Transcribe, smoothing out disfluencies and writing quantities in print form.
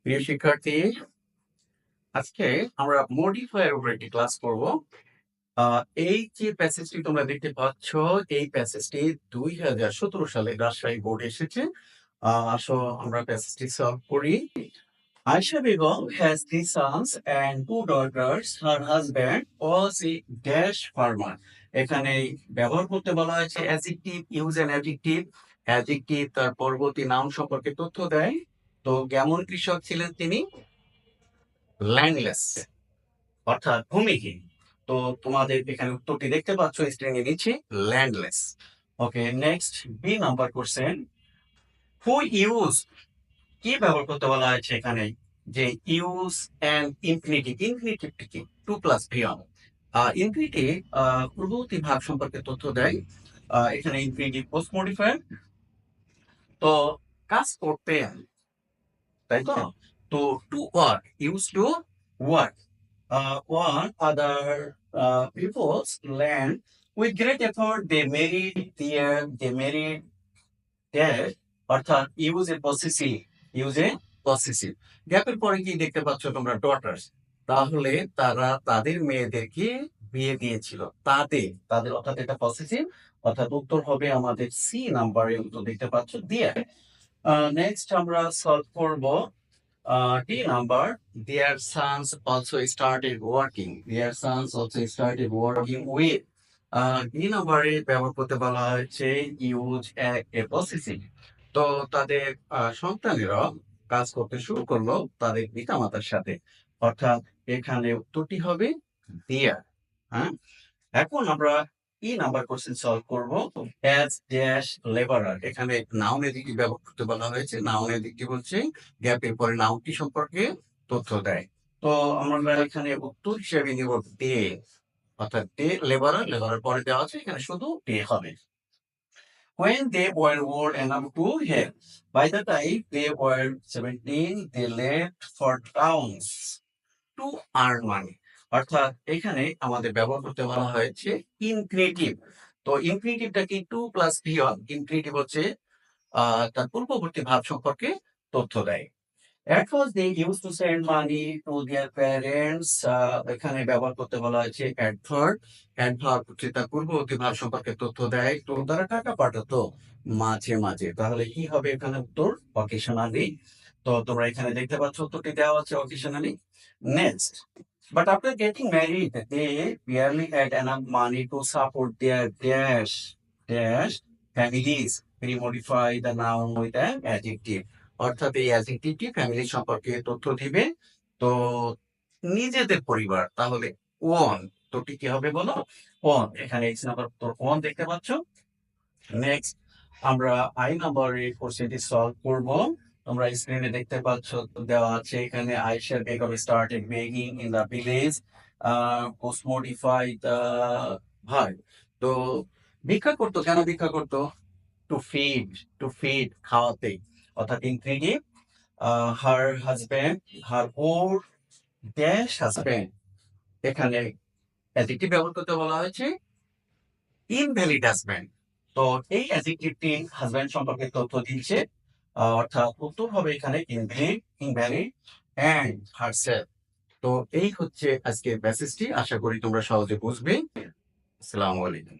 প্রিয় শিক্ষার্থী, আজকে আমরা মডিফায়ার উপর একটি ক্লাস করব। এই যে প্যাসেজটি তোমরা দেখতে পাচ্ছ, এই প্যাসেজটি 2017 সালে রাজশাহী বোর্ডে এসেছে। আসো আমরা প্যাসেজটি সলভ করি। Aisha Begum has 3 sons and 2 daughters. Her husband was a dash farmer. এখানে ব্যবহার করতে বলা হয়েছে adjective, use an adjective. Adjective তার পরবর্তী নাউন সম্পর্কে তথ্য দেয়। তো কেমন কৃষক ছিলেন তিনি? ল্যান্ডলেস, অর্থাৎ ভূমিহীন। তো তোমাদের এখানে উত্তরটি দেখতে পাচ্ছ স্ক্রিনে নিচে, ল্যান্ডলেস। ওকে, নেক্সট বি নাম্বার কোশ্চেন। হু ইউজ, কি ব্যবহার করতে বলা হয়েছে এখানে? যে ইউজ অ্যান্ড ইনফিনিটিভ। ইনফিনিটিভটি কি? Two plus ভিয়ন। ইনফিনিটিভ পূর্ববর্তী ভাব সম্পর্কে তথ্য দেয়। এখানে ইনফিনিটিভ পোস্ট মডিফায়ার। তো কাজ করতেন, তাই তো? তো to work, use to work on other people's land with great effort. They married their, অর্থাৎ use a possessive, use a possessive. গ্যাপের পরে কি দেখতে পাচ্ছ তোমরা? ডটার্স। তাহলে তারা তাদের মেয়েদেরকে বিয়ে দিয়েছিল। তাদের তাদের অর্থাৎ এটা পসেসিভ, অর্থাৎ উত্তর হবে আমাদের সি নাম্বারে উত্তর দেখতে পাচ্ছ দিয়ে। নেক্সট আমরা সলভ করব D number. Their sons also started working. Their sons also started working with. D number এ ব্যবহার করতে বলা হয়েছে ইউজ এ পসেসিভ। তো তাদের সন্তানেরা কাজ করতে শুরু করলো তাদের পিতামাতার সাথে, অর্থাৎ এখানে উত্তরটি হবে দেয়ার। হ্যাঁ, এখন আমরা ই নাম্বার কোশ্চেন সলভ করব। অ্যাজ ড্যাশ লেবারার, এখানে নাউন অ্যাডজেক্টিভ ব্যবহার করতে বলা হয়েছে। নাউন অ্যাডজেক্টিভ হচ্ছে গ্যাপের পরে নাউনটি সম্পর্কে তথ্য দেয়। তো আমরা এখানে উত্তর হিসেবে নিব ডে, অর্থাৎ ডে লেবারার। লেবারার পরে দেওয়া আছে, এখানে শুধু ডে হবে। When they were old enough to help, by the time they were 17, they left for towns to earn money. অর্থাৎ এখানে আমাদের ব্যবহার করতে বলা হয়েছে ইনফিনিটিভ। তো ইনফিনিটিভটা কি? Two plus ভিয়ন। ইনফিনিটিভ হচ্ছে তার পূর্ববর্তী ভাব সম্পর্কে তথ্য দেয়। At first they used to send money to their parents. এখানে ব্যবহার করতে বলা হয়েছে অ্যাডভার্ব। অ্যাডভার্ব হচ্ছে তার পূর্ববর্তী ভাব সম্পর্কে তথ্য দেয়। তো তারা টাকা পাঠাতো মাঝে মাঝে। তাহলে কি হবে এখানে উত্তর? অকেশনালি। তো তোমরা এখানে দেখতে পাচ্ছ উত্তরটি দেওয়া হচ্ছে occasionally. Next, but after getting married they barely had enough money to support their dash families. We modify the noun with an adjective. অর্থাৎ এই অ্যাডজেক্টিভটি ফ্যামিলি সম্পর্কে তথ্য দিবে। তো নিজেদের পরিবার, তাহলে ওন। তোটি কি হবে বলো? ওন। এখানে এক্স নাম্বার উত্তর ওন দেখতে পাচ্ছ। নেক্সট আমরা আই নাম্বারের কোশ্চেনটি সলভ করব। তোমরা স্ক্রিনে দেখতে পাচ্ছ দেওয়া আছে এখানে Ayesha Begum started baking in the village, post modify the verb. তো ভিক্ষা করতো, কেন ভিক্ষা করতো? টু ফিড, টু ফিড খাওয়াতে, অর্থাৎ infinitive. Her husband, her old dash husband, এখানে অ্যাডজেক্টিভ ব্যবহার করতে বলা হয়েছে ইনভ্যালিড হাজব্যান্ড। তো এই অ্যাডজেক্টিভটি হাজব্যান্ড সম্পর্কে তথ্য দিচ্ছে, অর্থাৎ উত্তর হবে এখানে ইনভ্যালিড, ইনভ্যালিড অ্যান্ড হারসেলফ। তো এই হচ্ছে আজকের মেসেজটি। আশা করি তোমরা সহজে বুঝবে। আসসালামু আলাইকুম।